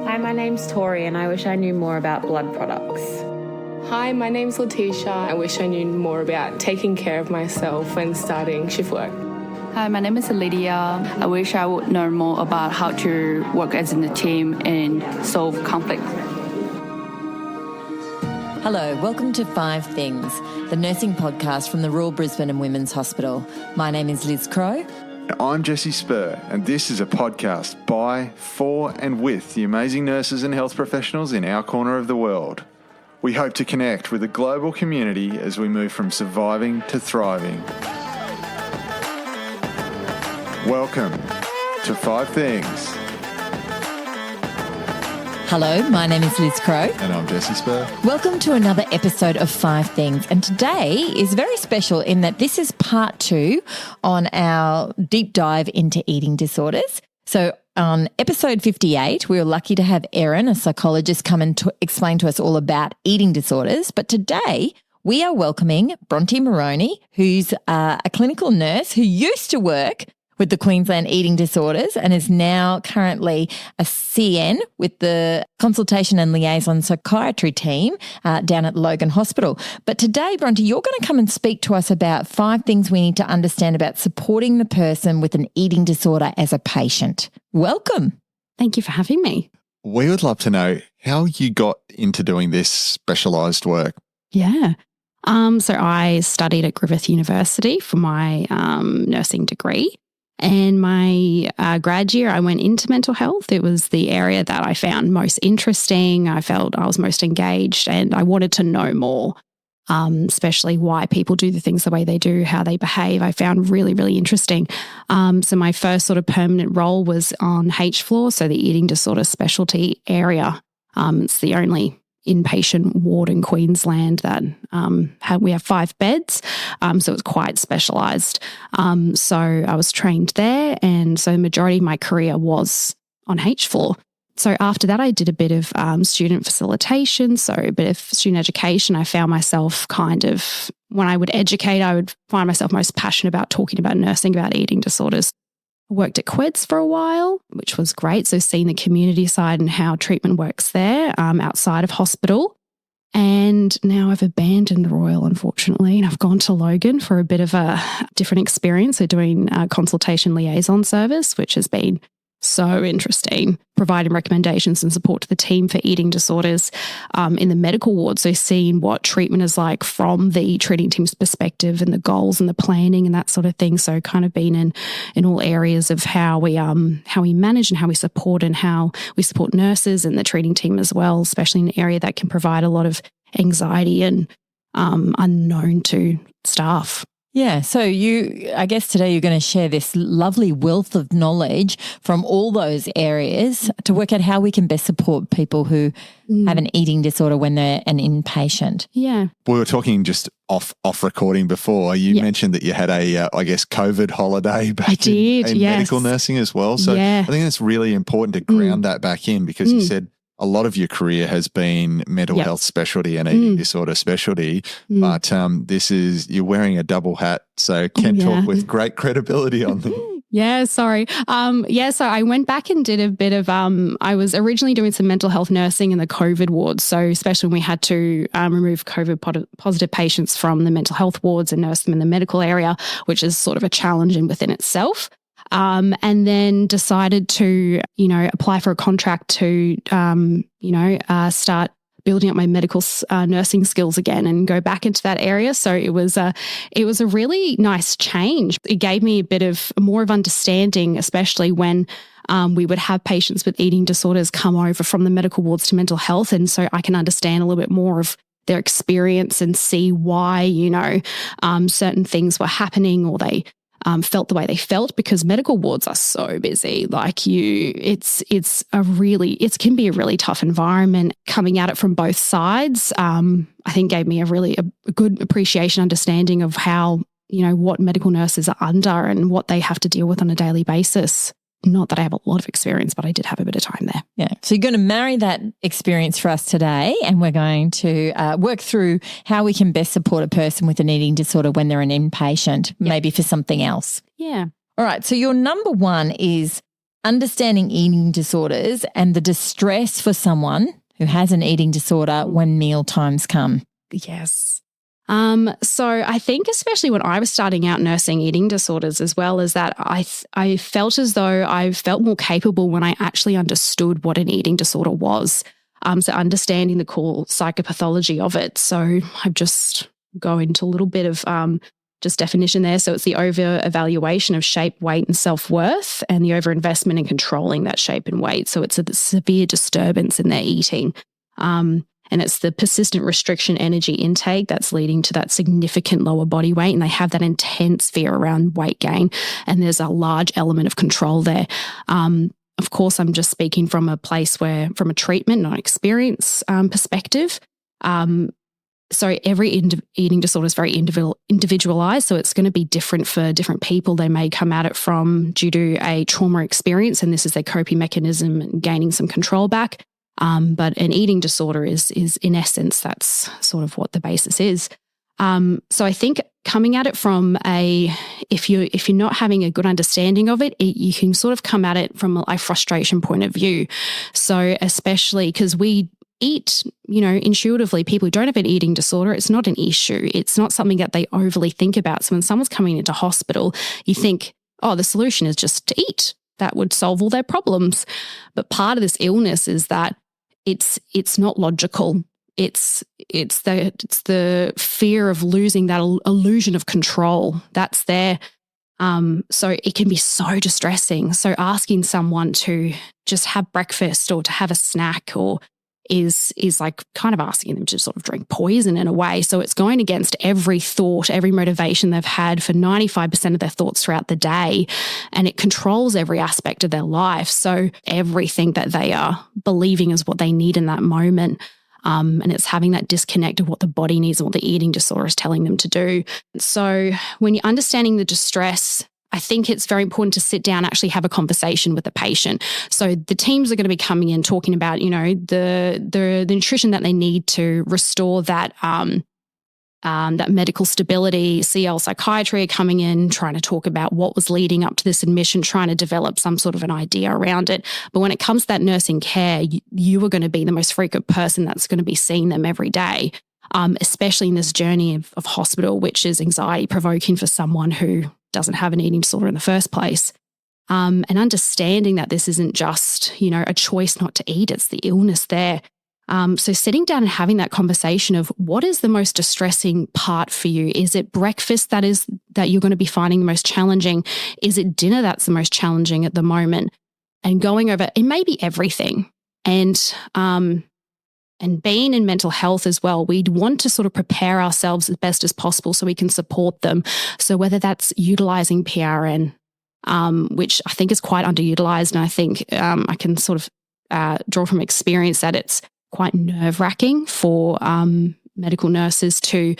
Hi, my name's Tori and I wish I knew more about blood products. Hi, my name's Letitia. I wish I knew more about taking care of myself when starting shift work. Hi, my name is Lydia. I wish I would know more about how to work as in a team and solve conflict. Hello, welcome to 5 Things, the nursing podcast from the Royal Brisbane and Women's Hospital. My name is Liz Crow. I'm Jesse Spur, and this is a podcast by, for and with the amazing nurses and health professionals in our corner of the world. We hope to connect with a global community as we move from surviving to thriving. Welcome to 5 Things. Hello, my name is Liz Crow. And I'm Jesse Spur. Welcome to another episode of 5 Things. And today is very special in that this is part 2 on our deep dive into eating disorders. So on episode 58, we were lucky to have Erin, a psychologist, come and explain to us all about eating disorders. But today we are welcoming Bronte Moroney, who's a clinical nurse who used to work with the Queensland Eating Disorders and is now currently a CN with the consultation and liaison psychiatry team down at Logan Hospital. But today, Bronte, you're going to come and speak to us about 5 things we need to understand about supporting the person with an eating disorder as a patient. Welcome. Thank you for having me. We would love to know how you got into doing this specialised work. Yeah. So I studied at Griffith University for my nursing degree. And my grad year, I went into mental health. It was the area that I found most interesting. I felt I was most engaged and I wanted to know more, especially why people do the things the way they do, how they behave. I found really, really interesting. So my first sort of permanent role was on H floor, so the eating disorder specialty area. It's the only inpatient ward in Queensland that we have 5 beds, so it's quite specialised. So I was trained there, and so the majority of my career was on H floor. So after that, I did a bit of student facilitation, so a bit of student education. I found myself kind of, when I would educate, I would find myself most passionate about talking about nursing, about eating disorders. I worked at Queds for a while, which was great. So seeing the community side and how treatment works there outside of hospital. And now I've abandoned Royal, unfortunately, and I've gone to Logan for a bit of a different experience. So doing a consultation liaison service, which has been so interesting, providing recommendations and support to the team for eating disorders in the medical ward. So seeing what treatment is like from the treating team's perspective and the goals and the planning and that sort of thing. So kind of been in all areas of how we manage and how we support nurses and the treating team as well, especially in an area that can provide a lot of anxiety and unknown to staff. Yeah, so I guess today you're going to share this lovely wealth of knowledge from all those areas to work out how we can best support people who have an eating disorder when they're an inpatient. Yeah. We were talking just off recording before. You mentioned that you had a, COVID holiday back in medical nursing as well. So I think it's really important to ground that back in because you said a lot of your career has been mental health specialty and eating disorder specialty, but you're wearing a double hat, so can talk with great credibility on them. Yeah, sorry. So I went back and did a bit of, I was originally doing some mental health nursing in the COVID wards. So especially when we had to remove COVID positive patients from the mental health wards and nurse them in the medical area, which is sort of a challenge in within itself. And then decided to, apply for a contract to, start building up my medical nursing skills again and go back into that area. So it was a really nice change. It gave me a bit of more of understanding, especially when we would have patients with eating disorders come over from the medical wards to mental health. And so I can understand a little bit more of their experience and see why, certain things were happening or they felt the way they felt, because medical wards are so busy. It can be a really tough environment. Coming at it from both sides, I think gave me a good appreciation, understanding of how, what medical nurses are under and what they have to deal with on a daily basis. Not that I have a lot of experience, but I did have a bit of time there. Yeah. So you're going to marry that experience for us today, and we're going to work through how we can best support a person with an eating disorder when they're an inpatient, maybe for something else. Yeah. All right. So your number one is understanding eating disorders and the distress for someone who has an eating disorder when meal times come. Yes. So I think especially when I was starting out nursing eating disorders as well, is that I felt as though I felt more capable when I actually understood what an eating disorder was. So understanding the core psychopathology of it. So I just go into a little bit of just definition there. So it's the over-evaluation of shape, weight, and self-worth, and the over-investment in controlling that shape and weight. So it's a severe disturbance in their eating. And it's the persistent restriction energy intake that's leading to that significant lower body weight. And they have that intense fear around weight gain. And there's a large element of control there. Of course, I'm just speaking from a place where, from a treatment, not experience perspective. So every eating disorder is very individualized. So it's going to be different for different people. They may come at it from due to a trauma experience, and this is their coping mechanism, gaining some control back. But an eating disorder is in essence, that's sort of what the basis is. So I think coming at it from if you're not having a good understanding of it, you can sort of come at it from a frustration point of view. So especially because we eat, intuitively, people who don't have an eating disorder, it's not an issue. It's not something that they overly think about. So when someone's coming into hospital, you think, oh, the solution is just to eat. That would solve all their problems. But part of this illness is that it's not logical. It's the fear of losing that illusion of control that's there. So it can be so distressing. So asking someone to just have breakfast or to have a snack or is like kind of asking them to sort of drink poison in a way. So it's going against every thought, every motivation they've had for 95% of their thoughts throughout the day. And it controls every aspect of their life. So everything that they are believing is what they need in that moment. And it's having that disconnect of what the body needs and what the eating disorder is telling them to do. So when you're understanding the distress, I think it's very important to sit down and actually have a conversation with the patient. So the teams are going to be coming in talking about, the nutrition that they need to restore that that medical stability. CL psychiatry are coming in, trying to talk about what was leading up to this admission, trying to develop some sort of an idea around it. But when it comes to that nursing care, you are going to be the most frequent person that's going to be seeing them every day, especially in this journey of hospital, which is anxiety provoking for someone who doesn't have an eating disorder in the first place. And understanding that this isn't just, a choice not to eat, it's the illness there. So sitting down and having that conversation of what is the most distressing part for you? Is it breakfast that you're going to be finding the most challenging? Is it dinner that's the most challenging at the moment? And going over, it may be everything. And being in mental health as well, we'd want to sort of prepare ourselves as best as possible so we can support them. So whether that's utilizing PRN, which I think is quite underutilized, and I think I can sort of draw from experience that it's quite nerve-wracking for medical nurses to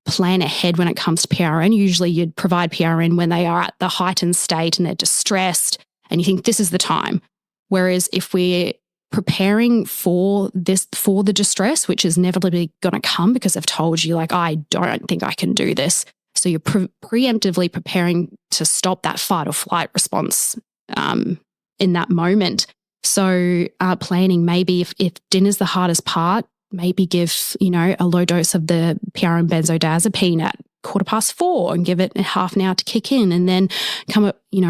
plan ahead when it comes to PRN. Usually you'd provide PRN when they are at the heightened state and they're distressed and you think this is the time. Whereas if we're preparing for the distress, which is inevitably going to come because they've told you, like, I don't think I can do this. So you're preemptively preparing to stop that fight or flight response in that moment. So planning, maybe if dinner's the hardest part, maybe give, a low dose of the PRN benzodiazepine at 4:15 and give it half an hour to kick in, and then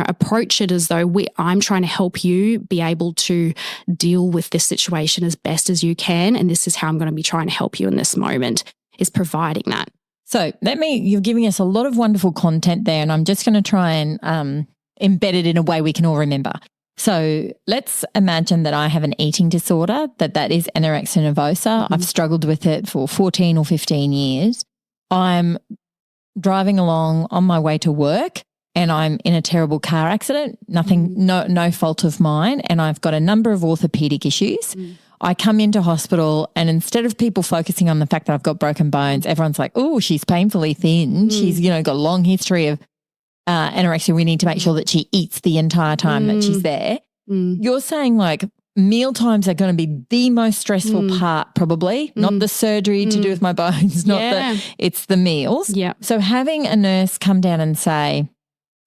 approach it as though I'm trying to help you be able to deal with this situation as best as you can. And this is how I'm going to be trying to help you in this moment, is providing that. So you're giving us a lot of wonderful content there, and I'm just going to try and embed it in a way we can all remember. So let's imagine that I have an eating disorder, that is anorexia nervosa. Mm-hmm. I've struggled with it for 14 or 15 years. I'm driving along on my way to work and I'm in a terrible car accident, no fault of mine, and I've got a number of orthopedic issues. Mm. I come into hospital and instead of people focusing on the fact that I've got broken bones, everyone's like, oh, she's painfully thin. She's, got a long history of anorexia. We need to make sure that she eats the entire time that she's there. Mm. You're saying like meal times are going to be the most stressful part probably, not the surgery to do with my bones, it's the meals. Yeah. So having a nurse come down and say,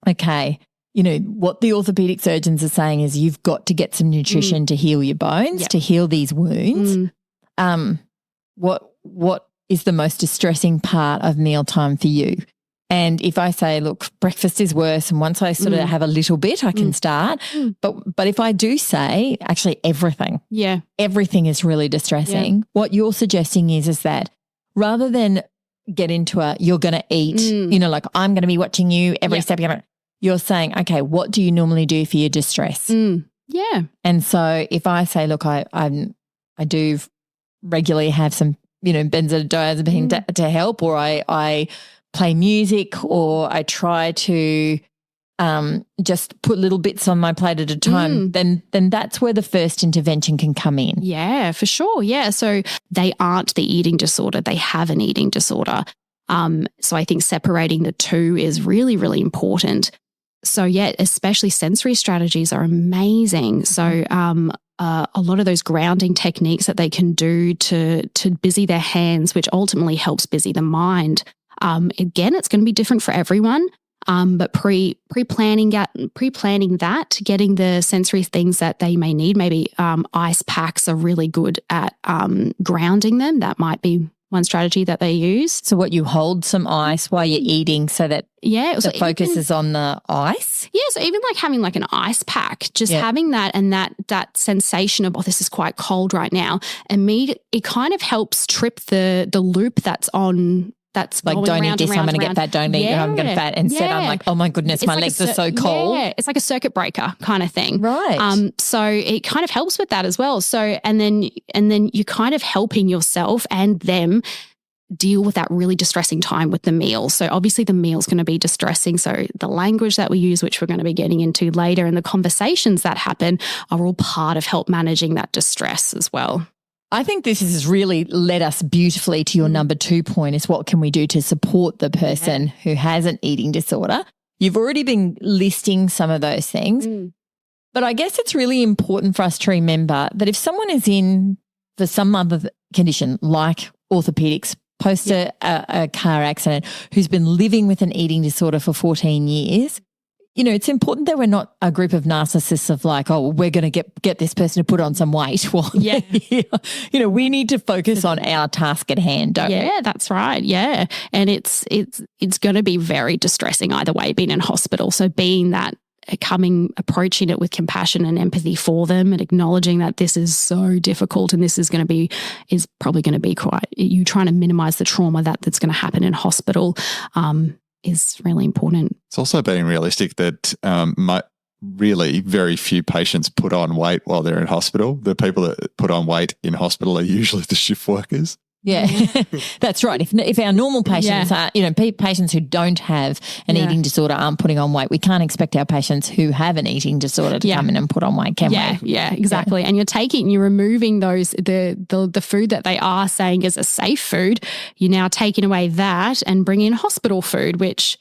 okay, what the orthopedic surgeons are saying is you've got to get some nutrition to heal your bones, to heal these wounds. What is the most distressing part of mealtime for you? And if I say, look, breakfast is worse, and once I sort of have a little bit, I can start. But if I do say, actually, everything is really distressing, what you're suggesting is that rather than get into you're going to eat, like I'm going to be watching you every step you're saying, okay, what do you normally do for your distress? Yeah. And so if I say, look, I do regularly have some, benzodiazepine to help, or I play music, or I try to just put little bits on my plate at a time, then that's where the first intervention can come in. Yeah, for sure. Yeah. So they aren't the eating disorder. They have an eating disorder. So I think separating the two is really, really important. So yeah, especially sensory strategies are amazing. So a lot of those grounding techniques that they can do to busy their hands, which ultimately helps busy the mind. Again, it's going to be different for everyone, but pre-planning that, getting the sensory things that they may need. Maybe ice packs are really good at grounding them. That might be one strategy that they use. So what, you hold some ice while you're eating so that the focus is on the ice? Yeah, so even like having like an ice pack, just having that and that sensation of, this is quite cold right now, it kind of helps trip the loop that's on. That's like, don't eat this, I'm going to get fat, don't eat, I'm going to fat. Instead, I'm like, oh my goodness, my legs are so cold. Yeah, it's like a circuit breaker kind of thing. Right. So it kind of helps with that as well. So, and then you're kind of helping yourself and them deal with that really distressing time with the meal. So obviously the meal's going to be distressing. So the language that we use, which we're going to be getting into later, and the conversations that happen are all part of help managing that distress as well. I think this has really led us beautifully to your number 2 point, is what can we do to support the person who has an eating disorder? You've already been listing some of those things, but I guess it's really important for us to remember that if someone is in for some other condition like orthopedics, post a car accident, who's been living with an eating disorder for 14 years, it's important that we're not a group of narcissists of like, we're going to get this person to put on some weight. Well, we need to focus on our task at hand, don't we? Yeah, that's right. Yeah. And it's going to be very distressing either way, being in hospital. So being that, approaching it with compassion and empathy for them, and acknowledging that this is so difficult, and this is probably going to be quite, you trying to minimize the trauma that's going to happen in hospital, is really important. It's also being realistic that really very few patients put on weight while they're in hospital. The people that put on weight in hospital are usually the shift workers. Yeah, that's right. If our normal patients are, patients who don't have an eating disorder aren't putting on weight, we can't expect our patients who have an eating disorder to come in and put on weight, can we? Yeah, exactly. And you're removing those, the food that they are saying is a safe food. You're now taking away that and bringing in hospital food, which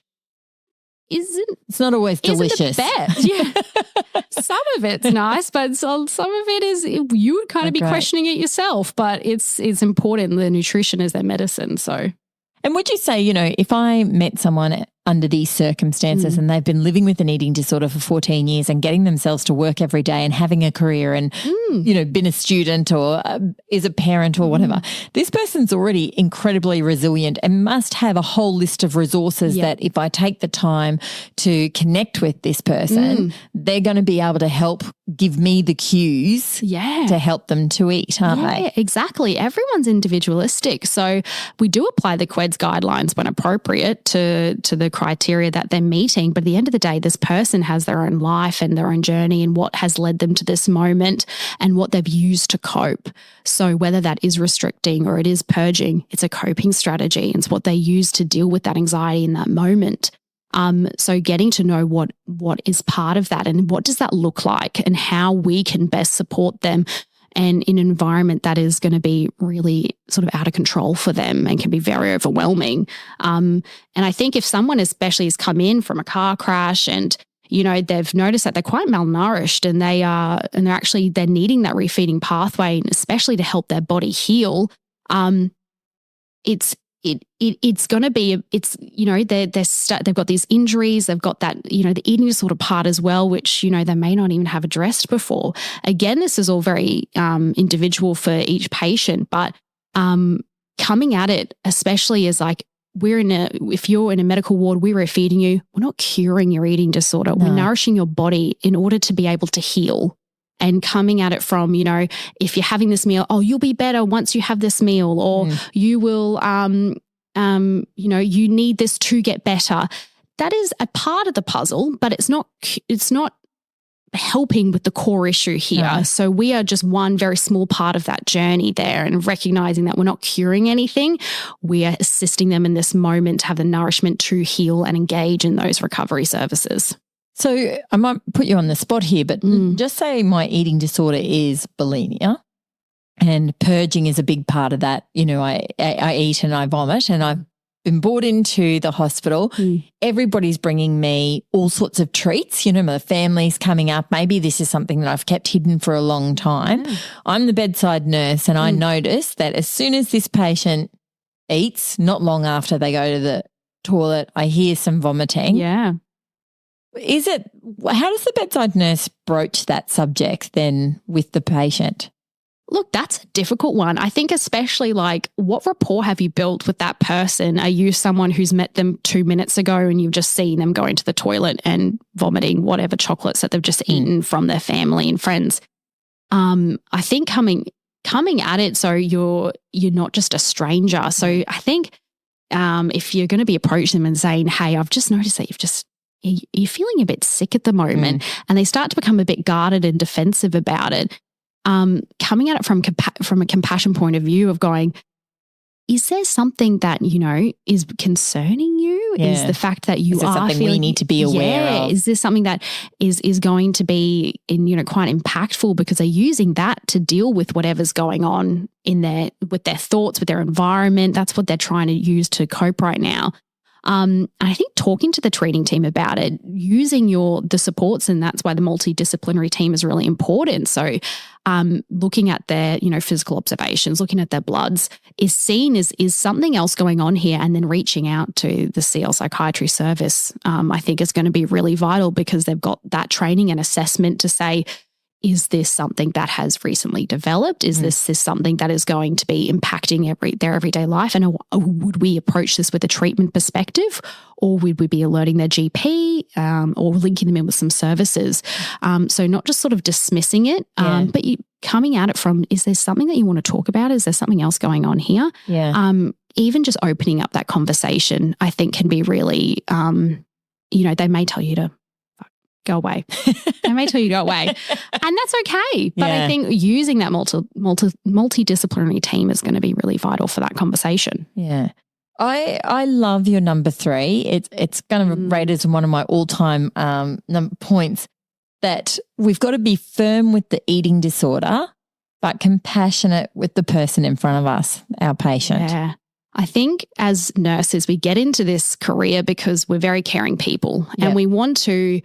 it's not always delicious. The best. Yeah. Some of it's nice, but some of it is, you would kind of be questioning it yourself, but it's important. The nutrition is their medicine. So, and would you say, if I met someone under these circumstances and they've been living with an eating disorder for 14 years and getting themselves to work every day and having a career and, been a student or is a parent or whatever, this person's already incredibly resilient and must have a whole list of resources that if I take the time to connect with this person, they're going to be able to help give me the cues to help them to eat, aren't they? Exactly. Everyone's individualistic. So we do apply the QEDS guidelines when appropriate to the criteria that they're meeting. But at the end of the day, this person has their own life and their own journey and what has led them to this moment and what they've used to cope. So whether that is restricting or it is purging, it's a coping strategy. It's what they use to deal with that anxiety in that moment. So getting to know what is part of that and what does that look like and how we can best support them, and in an environment that is going to be really sort of out of control for them and can be very overwhelming. And I think if someone especially has come in from a car crash and, they've noticed that they're quite malnourished and they're needing that refeeding pathway, and especially to help their body heal, it's it's going to be, they've got these injuries, they've got that, the eating disorder part as well, which, they may not even have addressed before. Again, this is all very individual for each patient, but coming at it, especially as like, if you're in a medical ward, we're feeding you, we're not curing your eating disorder. No. We're nourishing your body in order to be able to heal. And coming at it from, if you're having this meal, you'll be better once you have this meal, or you will, you need this to get better. That is a part of the puzzle, but it's not helping with the core issue here. No. So we are just one very small part of that journey there, and recognizing that we're not curing anything. We are assisting them in this moment to have the nourishment to heal and engage in those recovery services. So I might put you on the spot here, but just say my eating disorder is bulimia, and purging is a big part of that. I eat and I vomit, and I've been brought into the hospital. Everybody's bringing me all sorts of treats. My family's coming up. Maybe this is something that I've kept hidden for a long time. I'm the bedside nurse, and I notice that as soon as this patient eats, not long after they go to the toilet, I hear some vomiting. Yeah. How does the bedside nurse broach that subject then with the patient? Look, that's a difficult one. I think especially like, what rapport have you built with that person? Are you someone who's met them 2 minutes ago and you've just seen them going to the toilet and vomiting whatever chocolates that they've just eaten from their family and friends? I think coming at it, so you're not just a stranger. So I think if you're going to be approaching them and saying, hey, I've just noticed that you're feeling a bit sick at the moment, and they start to become a bit guarded and defensive about it. Coming at it from a compassion point of view of going, is there something that, is concerning you? Yeah. Is the fact that you are something feeling, we need to be aware of? Is this something that is going to be quite impactful, because they're using that to deal with whatever's going on with their thoughts, with their environment. That's what they're trying to use to cope right now. And I think talking to the treating team about it, using the supports, and that's why the multidisciplinary team is really important. So looking at their, physical observations, looking at their bloods is seen as something else going on here, and then reaching out to the CL psychiatry service, I think is going to be really vital, because they've got that training and assessment to say, is this something that has recently developed? Is this something that is going to be impacting their everyday life? And would we approach this with a treatment perspective, or would we be alerting their GP or linking them in with some services? So not just sort of dismissing it, but coming at it from, is there something that you want to talk about? Is there something else going on here? Yeah. Even just opening up that conversation, I think, can be really, they may tell you to go away. They may tell you to go away, and that's okay. But I think using that multidisciplinary team is going to be really vital for that conversation. Yeah. I love your number 3. It's kind of rated as one of my all-time points, that we've got to be firm with the eating disorder, but compassionate with the person in front of us, our patient. Yeah. I think as nurses, we get into this career because we're very caring people, and we want to,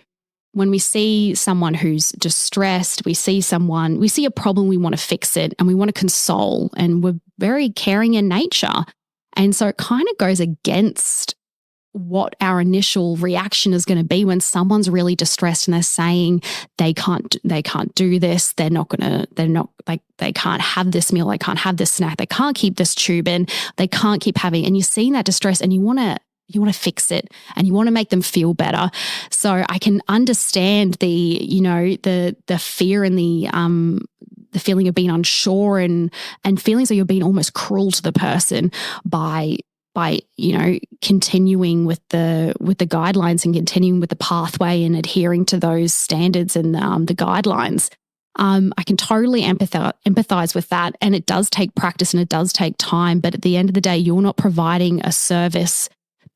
when we see someone who's distressed, we see a problem, we want to fix it, and we want to console, and we're very caring in nature. And so it kind of goes against what our initial reaction is going to be when someone's really distressed and they're saying they can't do this, they can't have this meal, they can't have this snack, they can't keep this tube in, they can't keep having, and you're seeing that distress, and you want to fix it, and you want to make them feel better. So I can understand the fear and the feeling of being unsure and feeling so you're being almost cruel to the person by continuing with the guidelines and continuing with the pathway and adhering to those standards and the guidelines. I can totally empathize with that, and it does take practice and it does take time. But at the end of the day, you're not providing a service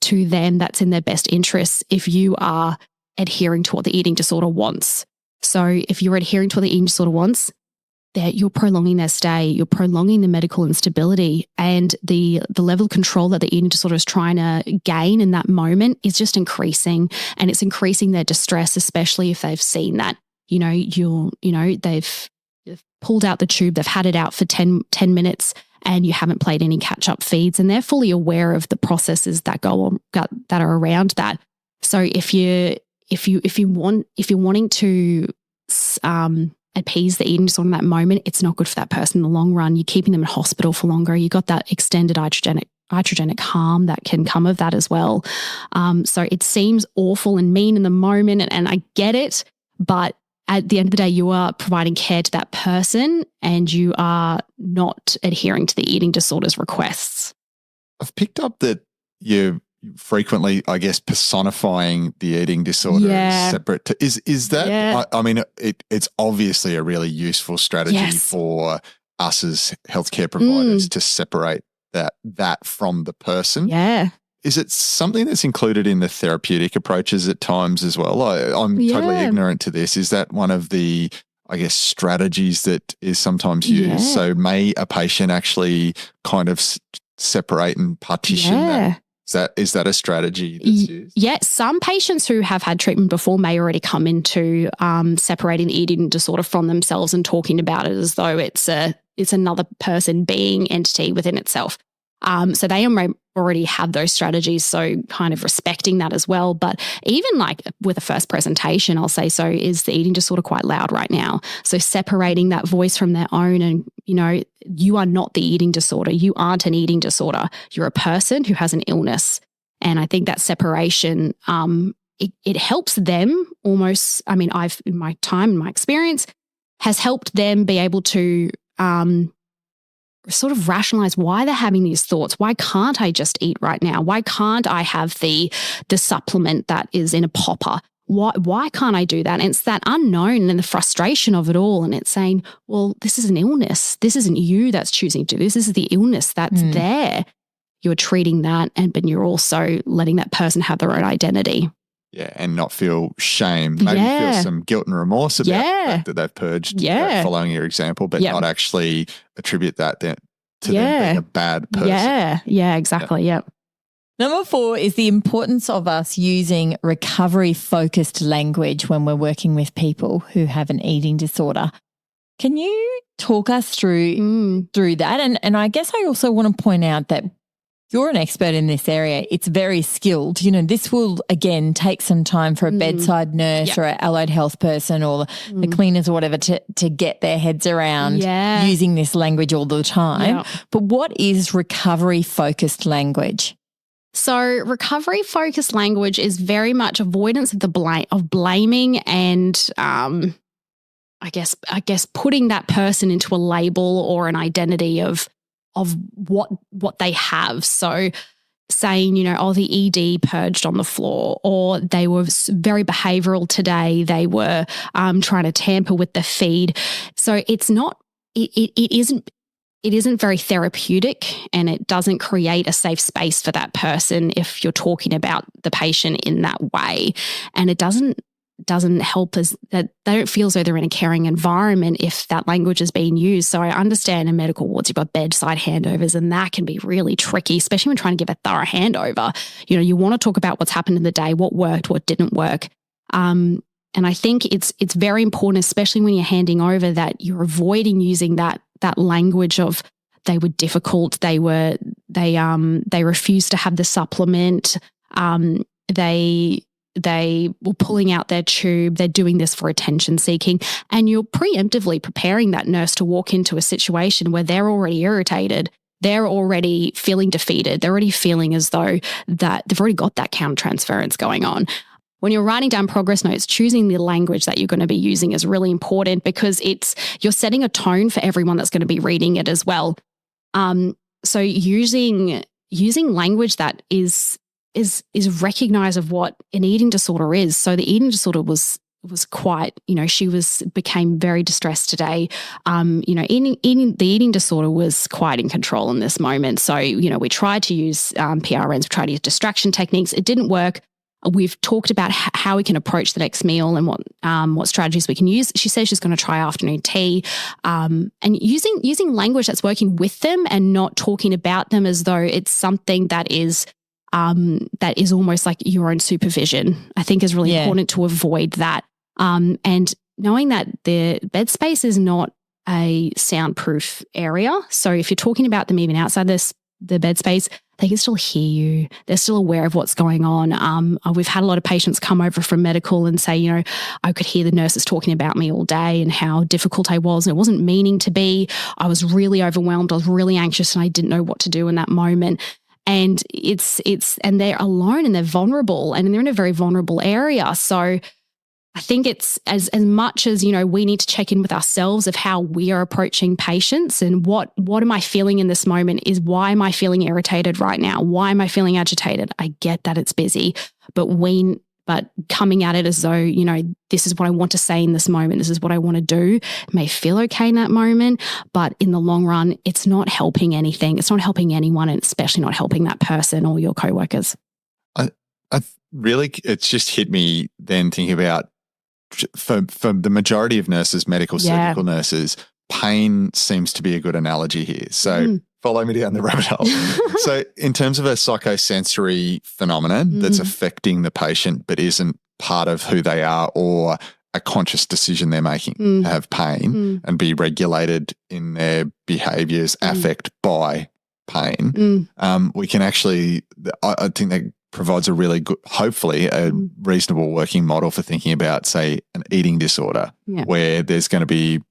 to them that's in their best interests if you are adhering to what the eating disorder wants. So if you're adhering to what the eating disorder wants, that you're prolonging their stay, you're prolonging the medical instability, and the level of control that the eating disorder is trying to gain in that moment is just increasing, and it's increasing their distress, especially if they've seen that, they've pulled out the tube, they've had it out for 10 minutes, and you haven't played any catch-up feeds, and they're fully aware of the processes that that are around that. So if you're wanting to appease the eating disorder in that moment, it's not good for that person in the long run. You're keeping them in hospital for longer. You got that extended iatrogenic harm that can come of that as well. So it seems awful and mean in the moment, and I get it, but at the end of the day, you are providing care to that person and you are not adhering to the eating disorder's requests. I've picked up that you're frequently, I guess, personifying the eating disorder as separate to, is that, I mean, it's obviously a really useful strategy for us as healthcare providers to separate that from the person. Yeah. Is it something that's included in the therapeutic approaches at times as well? I'm totally ignorant to this. Is that one of the, I guess, strategies that is sometimes used? Yeah. So may a patient actually kind of separate and partition that? Is that a strategy that's used? Yeah, some patients who have had treatment before may already come into separating the eating disorder from themselves and talking about it as though it's another person, being, entity within itself. So they already have those strategies, so kind of respecting that as well. But even like with a first presentation, I'll say, so is the eating disorder quite loud right now? So separating that voice from their own, and, you know, you are not the eating disorder. You aren't an eating disorder. You're a person who has an illness. And I think that separation, it helps them almost, I mean, in my time and my experience, has helped them be able to sort of rationalize why they're having these thoughts. Why can't I just eat right now? Why can't I have the supplement that is in a popper? Why can't I do that? And it's that unknown and the frustration of it all. And it's saying, well, this is an illness. This isn't you that's choosing to do this. This is the illness that's there. You're treating that, but you're also letting that person have their own identity. Yeah, and not feel shame. Maybe feel some guilt and remorse about the fact that they've purged, following your example, but not actually attribute that to them being a bad person. Yeah, exactly. Yeah. Number 4 is the importance of us using recovery-focused language when we're working with people who have an eating disorder. Can you talk us through that? And I guess I also want to point out that you're an expert in this area. It's very skilled. You know, this will, again, take some time for a bedside nurse or an allied health person or the cleaners or whatever to get their heads around using this language all the time. Yeah. But what is recovery-focused language? So recovery-focused language is very much avoidance of blaming and I guess putting that person into a label or an identity of what they have. So saying, you know, oh, the ED purged on the floor, or they were very behavioral today. They were trying to tamper with the feed. So it's not, it isn't very therapeutic, and it doesn't create a safe space for that person if you're talking about the patient in that way. And it doesn't help us, that they don't feel as though they're in a caring environment if that language is being used. So I understand in medical wards, you've got bedside handovers, and that can be really tricky, especially when trying to give a thorough handover. You know, you want to talk about what's happened in the day, what worked, what didn't work. And I think it's very important, especially when you're handing over, that you're avoiding using that language of they were difficult, they refused to have the supplement, they were pulling out their tube, they're doing this for attention seeking, and you're preemptively preparing that nurse to walk into a situation where they're already irritated, they're already feeling defeated, they're already feeling as though that they've already got that countertransference going on. When you're writing down progress notes, choosing the language that you're going to be using is really important, because you're setting a tone for everyone that's going to be reading it as well. So using language that is recognized of what an eating disorder is. So the eating disorder was quite, you know, became very distressed today. You know, the eating disorder was quite in control in this moment. So, you know, we tried to use PRNs, we tried to use distraction techniques. It didn't work. We've talked about how we can approach the next meal and what strategies we can use. She says she's going to try afternoon tea, and using language that's working with them and not talking about them as though it's something that is almost like your own supervision, I think is really important to avoid that. And knowing that the bed space is not a soundproof area. So if you're talking about them even outside the bed space, they can still hear you. They're still aware of what's going on. We've had a lot of patients come over from medical and say, I could hear the nurses talking about me all day and how difficult I was. And it wasn't meaning to be. I was really overwhelmed. I was really anxious and I didn't know what to do in that moment. And and they're alone and they're vulnerable and they're in a very vulnerable area. So I think it's as much as, we need to check in with ourselves of how we are approaching patients and what am I feeling in this moment is why am I feeling irritated right now? Why am I feeling agitated? I get that it's busy, but coming at it as though, this is what I want to say in this moment. This is what I want to do. It may feel okay in that moment, but in the long run, it's not helping anything. It's not helping anyone, and especially not helping that person or your coworkers. Really, it's just hit me then thinking about for the majority of nurses, medical surgical nurses, pain seems to be a good analogy here. So follow me down the rabbit hole. So in terms of a psychosensory phenomenon that's affecting the patient but isn't part of who they are or a conscious decision they're making to have pain and be regulated in their behaviours, affect by pain, we can actually, I think that provides a really good, hopefully a reasonable working model for thinking about, say, an eating disorder where there's going to be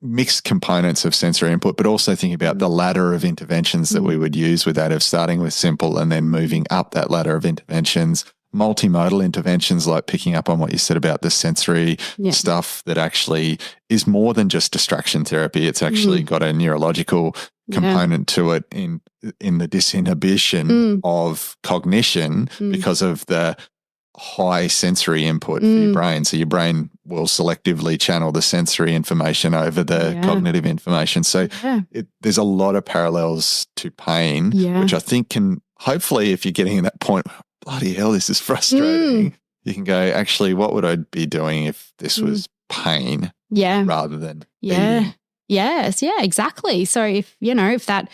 mixed components of sensory input, but also thinking about the ladder of interventions that we would use with that, of starting with simple and then moving up that ladder of interventions, multimodal interventions like picking up on what you said about the sensory stuff that actually is more than just distraction therapy. It's actually got a neurological component to it in the disinhibition of cognition because of the high sensory input for your brain. So your brain will selectively channel the sensory information over the cognitive information. So there's a lot of parallels to pain, which I think can hopefully, if you're getting to that point, bloody hell, this is frustrating, you can go, actually, what would I be doing if this was pain rather than eating? Yes, exactly. So if that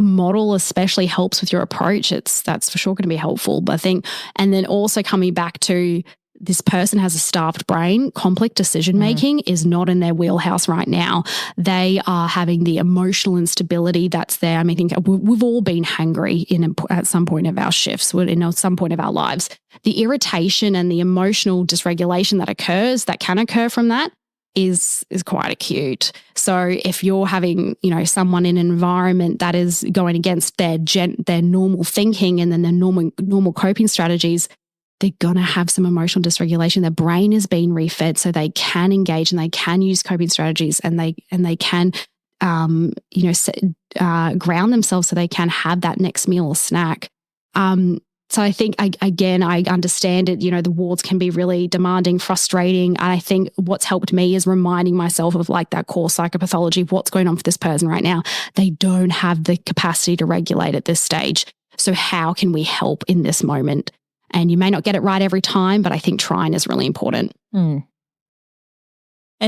model especially helps with your approach, that's for sure going to be helpful. But I think, and then also coming back to this person has a starved brain, complex decision making is not in their wheelhouse right now. They are having the emotional instability that's there. I mean, I think we've all been hungry at some point of our shifts, at some point of our lives. The irritation and the emotional dysregulation that can occur from that is quite acute. So if you're having, someone in an environment that is going against their normal thinking and then their normal coping strategies, they're going to have some emotional dysregulation. Their brain is being refed so they can engage and they can use coping strategies and they can, ground themselves so they can have that next meal or snack. So I think, I understand it, the wards can be really demanding, frustrating. And I think what's helped me is reminding myself of like that core psychopathology, what's going on for this person right now. They don't have the capacity to regulate at this stage. So how can we help in this moment? And you may not get it right every time, but I think trying is really important. And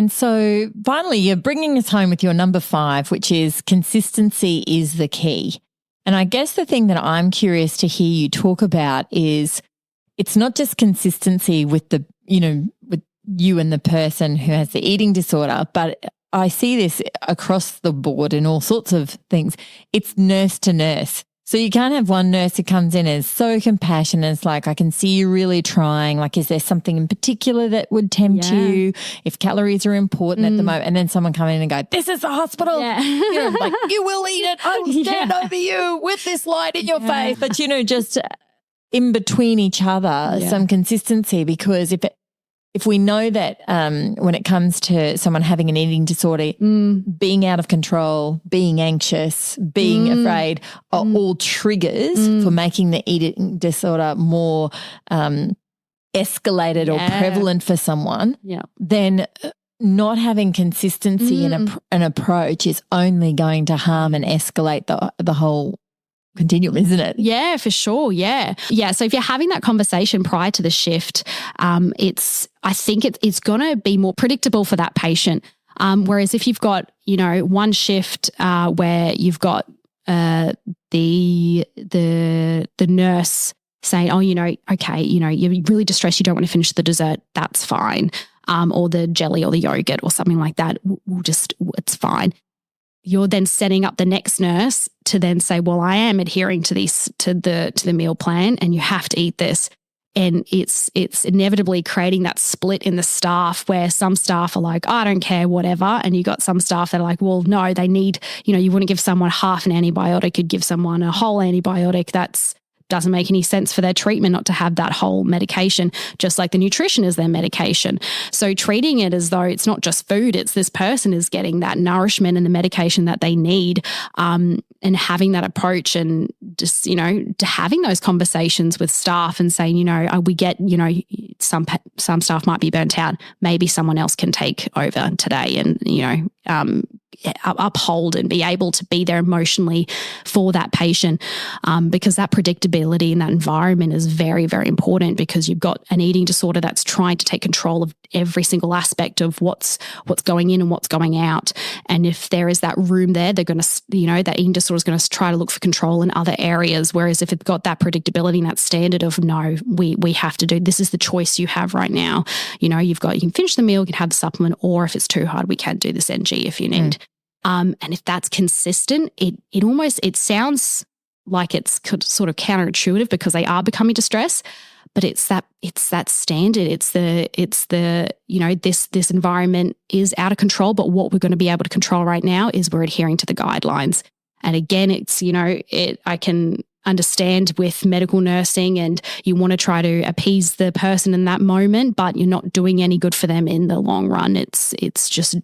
so finally, you're bringing us home with your number 5, which is consistency is the key. And I guess the thing that I'm curious to hear you talk about is it's not just consistency with with you and the person who has the eating disorder, but I see this across the board in all sorts of things. It's nurse to nurse. So you can't have one nurse who comes in and is so compassionate. It's like, I can see you really trying. Like, is there something in particular that would tempt you if calories are important at the moment? And then someone come in and go, this is the hospital. Like, you will eat it. I will stand over you with this light in your face. But, just in between each other, some consistency, because if we know that when it comes to someone having an eating disorder, being out of control, being anxious, being afraid are all triggers for making the eating disorder more escalated or prevalent for someone, then not having consistency in an approach is only going to harm and escalate the whole continuum, isn't it? Yeah, for sure. Yeah. So if you're having that conversation prior to the shift, I think it's going to be more predictable for that patient. Whereas if you've got, one shift where you've got the nurse saying, oh, okay, you're really distressed, you don't want to finish the dessert, that's fine. or the jelly or the yogurt or something like that. It's fine. You're then setting up the next nurse to then say, well, I am adhering to the meal plan and you have to eat this. And it's inevitably creating that split in the staff where some staff are like, I don't care, whatever. And you got some staff that are like, well, no, they need, you wouldn't give someone half an antibiotic, you'd give someone a whole antibiotic. That's doesn't make any sense for their treatment not to have that whole medication, just like the nutrition is their medication. So treating it as though it's not just food, it's this person is getting that nourishment and the medication that they need, and having that approach and just, to having those conversations with staff and saying, we get, some staff might be burnt out. Maybe someone else can take over today and, uphold and be able to be there emotionally for that patient, because that predictability in that environment is very, very important, because you've got an eating disorder that's trying to take control of every single aspect of what's going in and what's going out. And if there is that room there, they're going to, that eating disorder is going to try to look for control in other areas. Whereas if it's got that predictability and that standard of, no, we have to do, this is the choice you have right now. You can finish the meal, you can have the supplement, or if it's too hard, we can do this NG if you need. And if that's consistent, it sounds like it's sort of counterintuitive because they are becoming distressed, but it's that standard. It's the this environment is out of control, but what we're going to be able to control right now is we're adhering to the guidelines. And again, it's I can understand with medical nursing and you want to try to appease the person in that moment, but you're not doing any good for them in the long run. It's just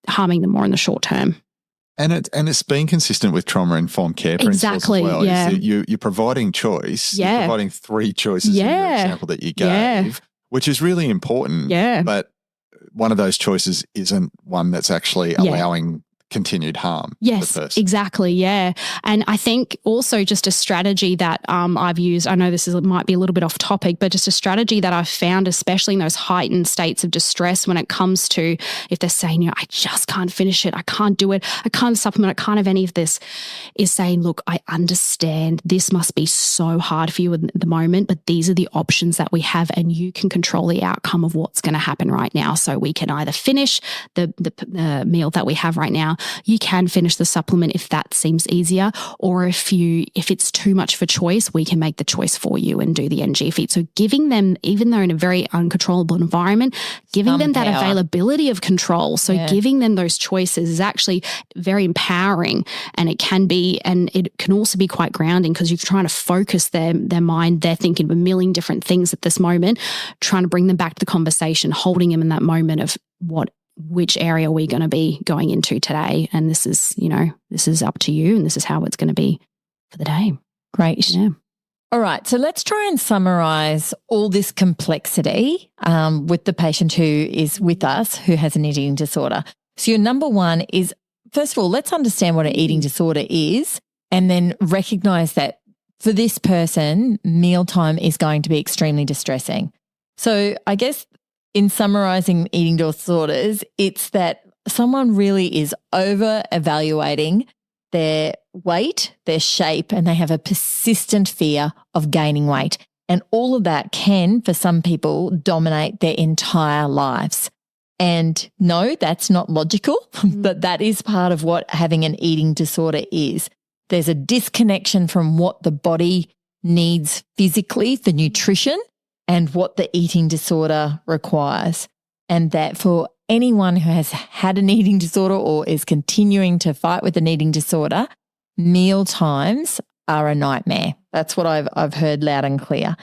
harming them more in the short term. And it's been consistent with trauma-informed care principles exactly, as well. Yeah. You're providing choice. Yeah. You're providing 3 choices in your example that you gave, which is really important. Yeah. But one of those choices isn't one that's actually allowing continued harm. Yes, to the person. Exactly. Yeah. And I think also just a strategy that I've used, I know might be a little bit off topic, but just a strategy that I've found, especially in those heightened states of distress when it comes to if they're saying, I just can't finish it, I can't do it, I can't supplement, I can't have any of this, is saying, look, I understand this must be so hard for you at the moment, but these are the options that we have and you can control the outcome of what's going to happen right now. So we can either finish the meal that we have right now, you can finish the supplement if that seems easier, or if it's too much of a choice, we can make the choice for you and do the NG feed. So giving them, even though in a very uncontrollable environment, giving them that availability of control. So giving them those choices is actually very empowering, and it can also be quite grounding because you're trying to focus their mind. They're thinking of a million different things at this moment, trying to bring them back to the conversation, holding them in that moment of which area are we going to be going into today? And this is up to you, and this is how it's going to be for the day. Great. Yeah. All right. So let's try and summarize all this complexity with the patient who is with us who has an eating disorder. So your number one is, first of all, let's understand what an eating disorder is, and then recognize that for this person, mealtime is going to be extremely distressing. So I guess in summarizing eating disorders, it's that someone really is over-evaluating their weight, their shape, and they have a persistent fear of gaining weight. And all of that can, for some people, dominate their entire lives. And no, that's not logical, but that is part of what having an eating disorder is. There's a disconnection from what the body needs physically for nutrition and what the eating disorder requires. And that for anyone who has had an eating disorder or is continuing to fight with an eating disorder, meal times are a nightmare. That's what I've heard loud and clear.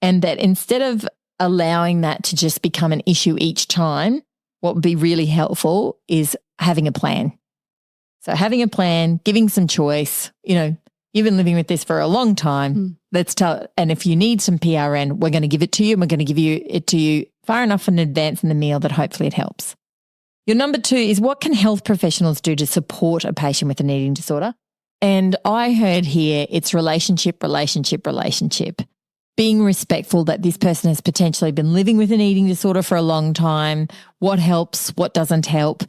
And that instead of allowing that to just become an issue each time, what would be really helpful is having a plan. So having a plan, giving some choice, you've been living with this for a long time. And if you need some PRN, we're going to give it to you, and we're going to give it to you far enough in advance in the meal that hopefully it helps. Your number 2 is, what can health professionals do to support a patient with an eating disorder? And I heard here it's relationship. Being respectful that this person has potentially been living with an eating disorder for a long time, what helps, what doesn't help,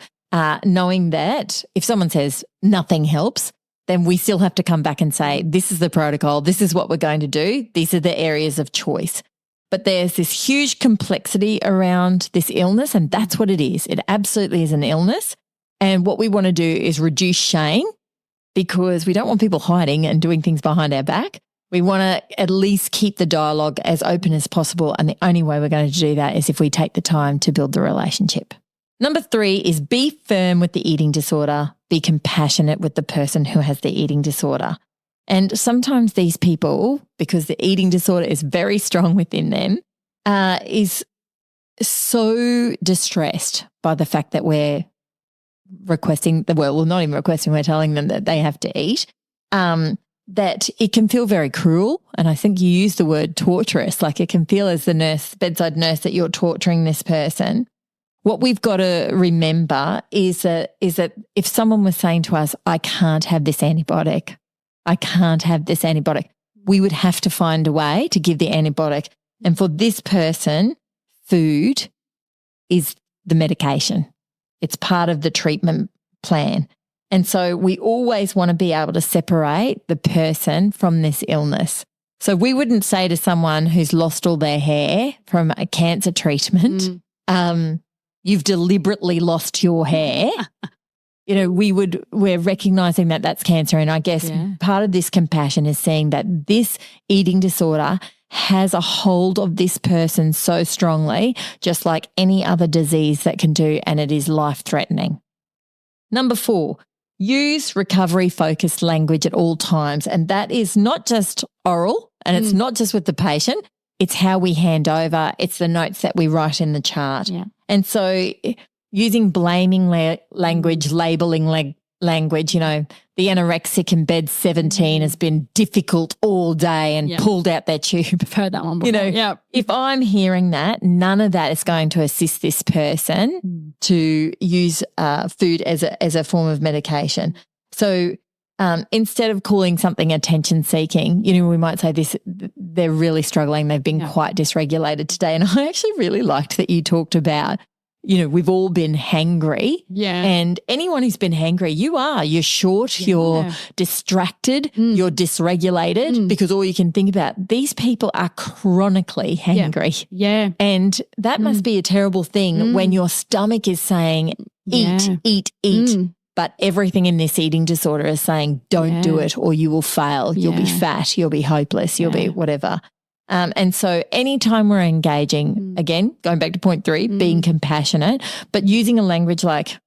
knowing that if someone says nothing helps, then we still have to come back and say, this is the protocol, this is what we're going to do, these are the areas of choice. but there's this huge complexity around this illness, and that's what it is. It absolutely is an illness. And what we want to do is reduce shame, because we don't want people hiding and doing things behind our back. We want to at least keep the dialogue as open as possible, and the only way we're going to do that is if we take the time to build the relationship. Number 3 is be firm with the eating disorder, be compassionate with the person who has the eating disorder. And sometimes these people, because the eating disorder is very strong within them, is so distressed by the fact that we're requesting, not even requesting, we're telling them that they have to eat, that it can feel very cruel. And I think you use the word torturous, like it can feel as the nurse, bedside nurse, that you're torturing this person. What we've got to remember is that if someone was saying to us, I can't have this antibiotic, we would have to find a way to give the antibiotic. And for this person, food is the medication. It's part of the treatment plan. And so we always want to be able to separate the person from this illness. So we wouldn't say to someone who's lost all their hair from a cancer treatment, you've deliberately lost your hair. We're recognizing that that's cancer. And I guess part of this compassion is seeing that this eating disorder has a hold of this person so strongly, just like any other disease that can do, and it is life-threatening. Number 4, use recovery-focused language at all times. And that is not just oral, and it's not just with the patient. It's how we hand over. It's the notes that we write in the chart. Yeah. And so using blaming language, labeling language, the anorexic in bed 17 has been difficult all day and pulled out their tube. I've heard that one before. If I'm hearing that, none of that is going to assist this person to use food as a form of medication. So instead of calling something attention seeking, we might say they're really struggling. They've been quite dysregulated today. And I actually really liked that you talked about, we've all been hangry. Yeah. And anyone who's been hangry, you're short, you're distracted, you're dysregulated, because all you can think about, these people are chronically hangry. Yeah. And that must be a terrible thing when your stomach is saying, eat, but everything in this eating disorder is saying, don't do it or you will fail. You'll be fat, you'll be hopeless, you'll be whatever. And so anytime we're engaging, again, going back to point 3, being compassionate, but using a language like,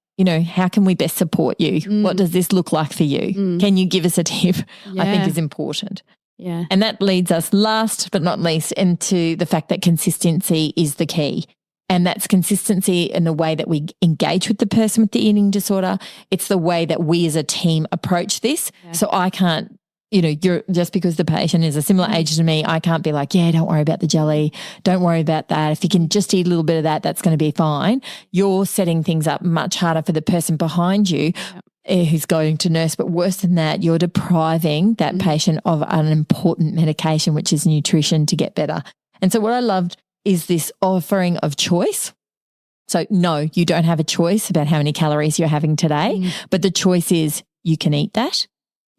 how can we best support you? What does this look like for you? Can you give us a tip? I think is important. Yeah. And that leads us last but not least into the fact that consistency is the key. And that's consistency in the way that we engage with the person with the eating disorder. It's the way that we as a team approach this. Yeah. So I can't, you're just because the patient is a similar age to me, I can't be like, don't worry about the jelly. Don't worry about that. If you can just eat a little bit of that, that's going to be fine. You're setting things up much harder for the person behind you who's going to nurse. But worse than that, you're depriving that patient of an important medication, which is nutrition, to get better. And so what I loved is this offering of choice. So no, you don't have a choice about how many calories you're having today, but the choice is you can eat that.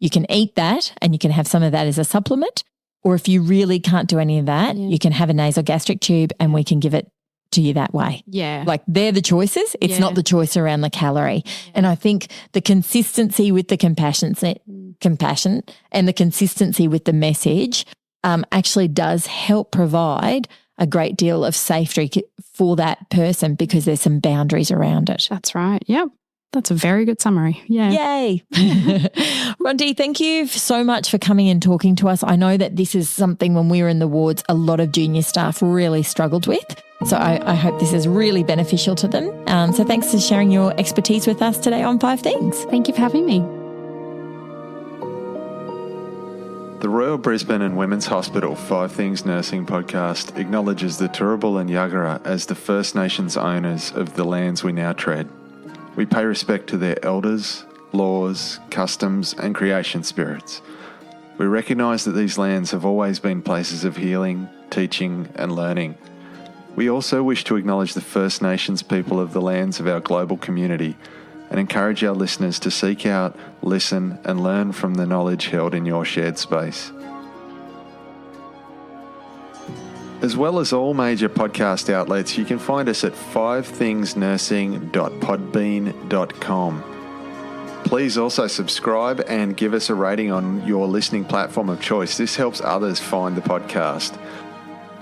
You can eat that and you can have some of that as a supplement. Or if you really can't do any of that, you can have a nasogastric tube and we can give it to you that way. Yeah. Like they're the choices. It's not the choice around the calorie. Yeah. And I think the consistency with the compassion and the consistency with the message actually does help provide a great deal of safety for that person because there's some boundaries around it. That's right. Yep. That's a very good summary. Yeah. Yay. Bronte, thank you so much for coming and talking to us. I know that this is something when we were in the wards, a lot of junior staff really struggled with. So I hope this is really beneficial to them. So thanks for sharing your expertise with us today on 5 Things. Thank you for having me. The Royal Brisbane and Women's Hospital 5 Things Nursing podcast acknowledges the Turrbal and Yagara as the First Nations owners of the lands we now tread. We pay respect to their elders, laws, customs and creation spirits. We recognise that these lands have always been places of healing, teaching and learning. We also wish to acknowledge the First Nations people of the lands of our global community and encourage our listeners to seek out, listen and learn from the knowledge held in your shared space. As well as all major podcast outlets, you can find us at 5thingsnursing.podbean.com. Please also subscribe and give us a rating on your listening platform of choice. This helps others find the podcast.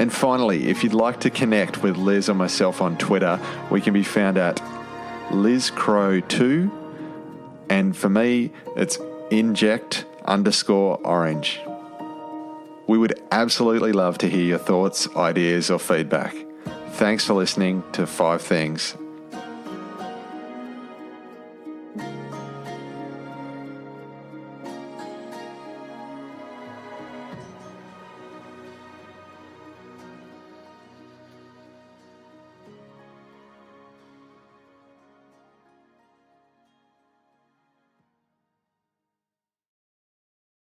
And finally, if you'd like to connect with Liz or myself on Twitter, we can be found at LizCrow2. And for me, it's inject_orange. We would absolutely love to hear your thoughts, ideas, or feedback. Thanks for listening to 5 Things